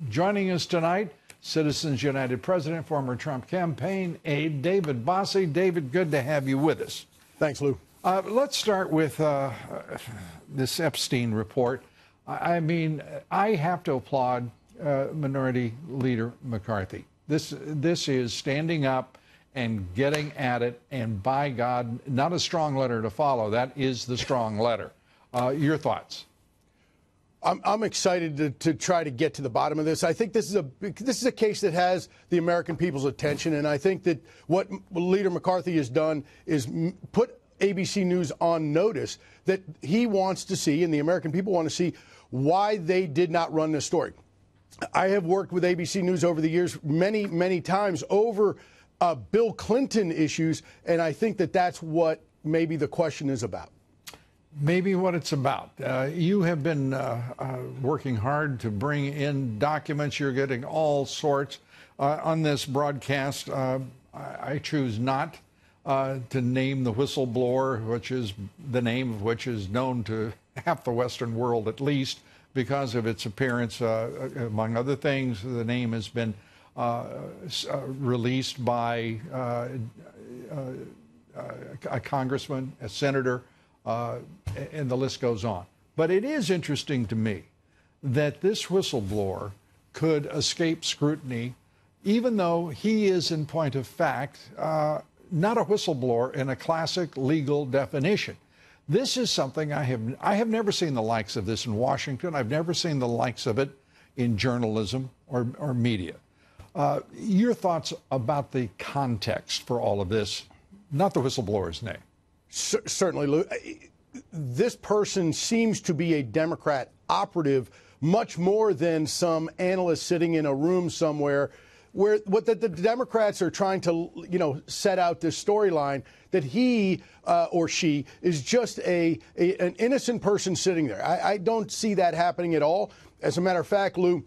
Joining us tonight, Citizens United President, former Trump campaign aide, David Bossie. David, good to have you with us. Thanks, Lou. Let's start with this Epstein report. I mean, I have to applaud Minority Leader McCarthy. This is standing up and getting at it, and by God, not a strong letter to follow. That is the strong letter. Your thoughts? I'm excited to try to get to the bottom of this. I think this is a case that has the American people's attention, and I think that what Leader McCarthy has done is put ABC News on notice that he wants to see, and the American people want to see, why they did not run this story. I have worked with ABC News over the years many, many times over Bill Clinton issues, and I think that that's what maybe the question is about. Maybe what it's about. You have been working hard to bring in documents. You're getting all sorts on this broadcast. I choose not to name the whistleblower, which is the name of which is known to half the Western world at least because of its appearance. Among other things, the name has been released by a congressman, a senator, and the list goes on. But it is interesting to me that this whistleblower could escape scrutiny, even though he is, in point of fact, not a whistleblower in a classic legal definition. This is something I have never seen the likes of this in Washington. I've never seen the likes of it in journalism or media. Your thoughts about the context for all of this, not the whistleblower's name. Certainly, Lou. This person seems to be a Democrat operative much more than some analyst sitting in a room somewhere where what the Democrats are trying to, set out this storyline that he or she is just an innocent person sitting there. I don't see that happening at all. As a matter of fact, Lou,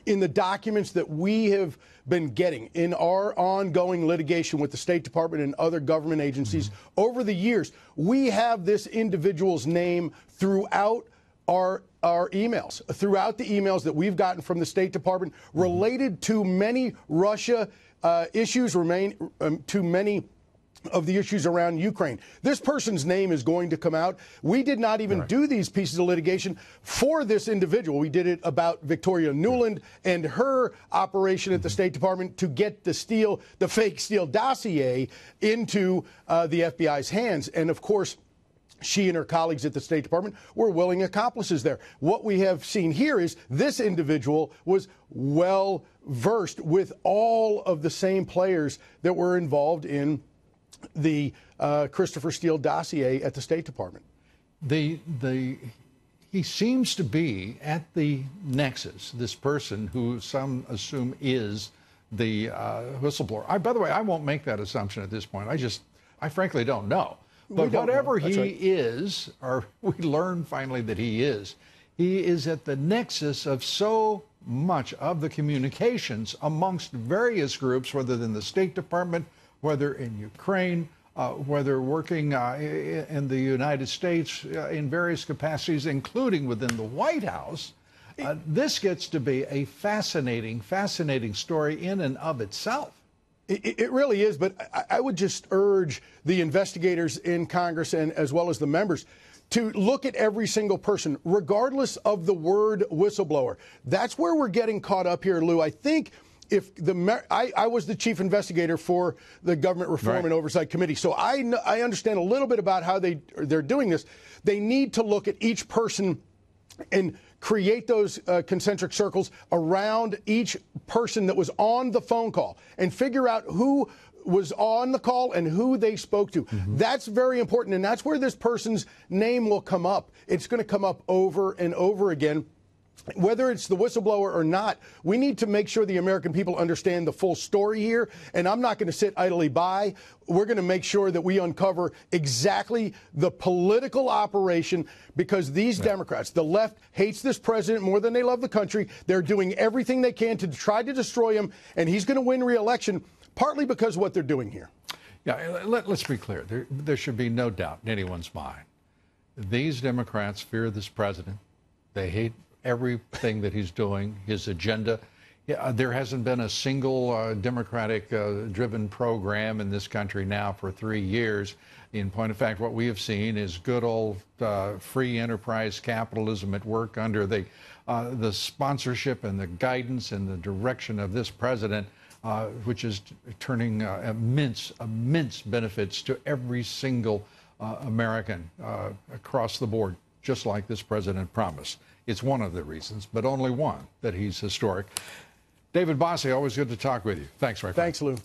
in the documents that we have been getting in our ongoing litigation with the State Department and other government agencies over the years, we have this individual's name throughout our emails, throughout the emails that we've gotten from the State Department related to many Russia issues, to many of the issues around Ukraine. This person's name is going to come out. We did not even do these pieces of litigation for this individual. We did it about Victoria Nuland and her operation at the State Department to get the fake Steele dossier into the FBI's hands. And of course, she and her colleagues at the State Department were willing accomplices there. What we have seen here is this individual was well versed with all of the same players that were involved in the Christopher Steele dossier at the State Department. He seems to be at the nexus, this person who some assume is the whistleblower. By the way, I won't make that assumption at this point. I frankly don't know. But whatever he is, or we learn finally that he is at the nexus of so much of the communications amongst various groups, whether in the State Department, whether in Ukraine, whether working in the United States in various capacities, including within the White House. This gets to be a fascinating story in and of itself. It really is, but I would just urge the investigators in Congress and as well as the members to look at every single person, regardless of the word whistleblower. That's where we're getting caught up here, Lou. I think if I was the chief investigator for the Government Reform and Oversight Committee, so I understand a little bit about how they're doing this. They need to look at each person and create those concentric circles around each person that was on the phone call and figure out who was on the call and who they spoke to. That's very important, and that's where this person's name will come up. It's going to come up over and over again. Whether it's the whistleblower or not, we need to make sure the American people understand the full story here. And I'm not going to sit idly by. We're going to make sure that we uncover exactly the political operation, because these Democrats, the left, hates this president more than they love the country. They're doing everything they can to try to destroy him, and he's going to win re-election, partly because of what they're doing here. Yeah, let's be clear. There should be no doubt in anyone's mind. These Democrats fear this president. They hate everything that he's doing, his agenda. Yeah, there hasn't been a single Democratic-driven program in this country now for 3 years. In point of fact, what we have seen is good old free enterprise capitalism at work under the sponsorship and the guidance and the direction of this president, which is turning immense benefits to every single American across the board, just like this president promised. It's one of the reasons, but only one, that he's historic. David Bossie, always good to talk with you. Thanks, my friend. Thanks, Lou.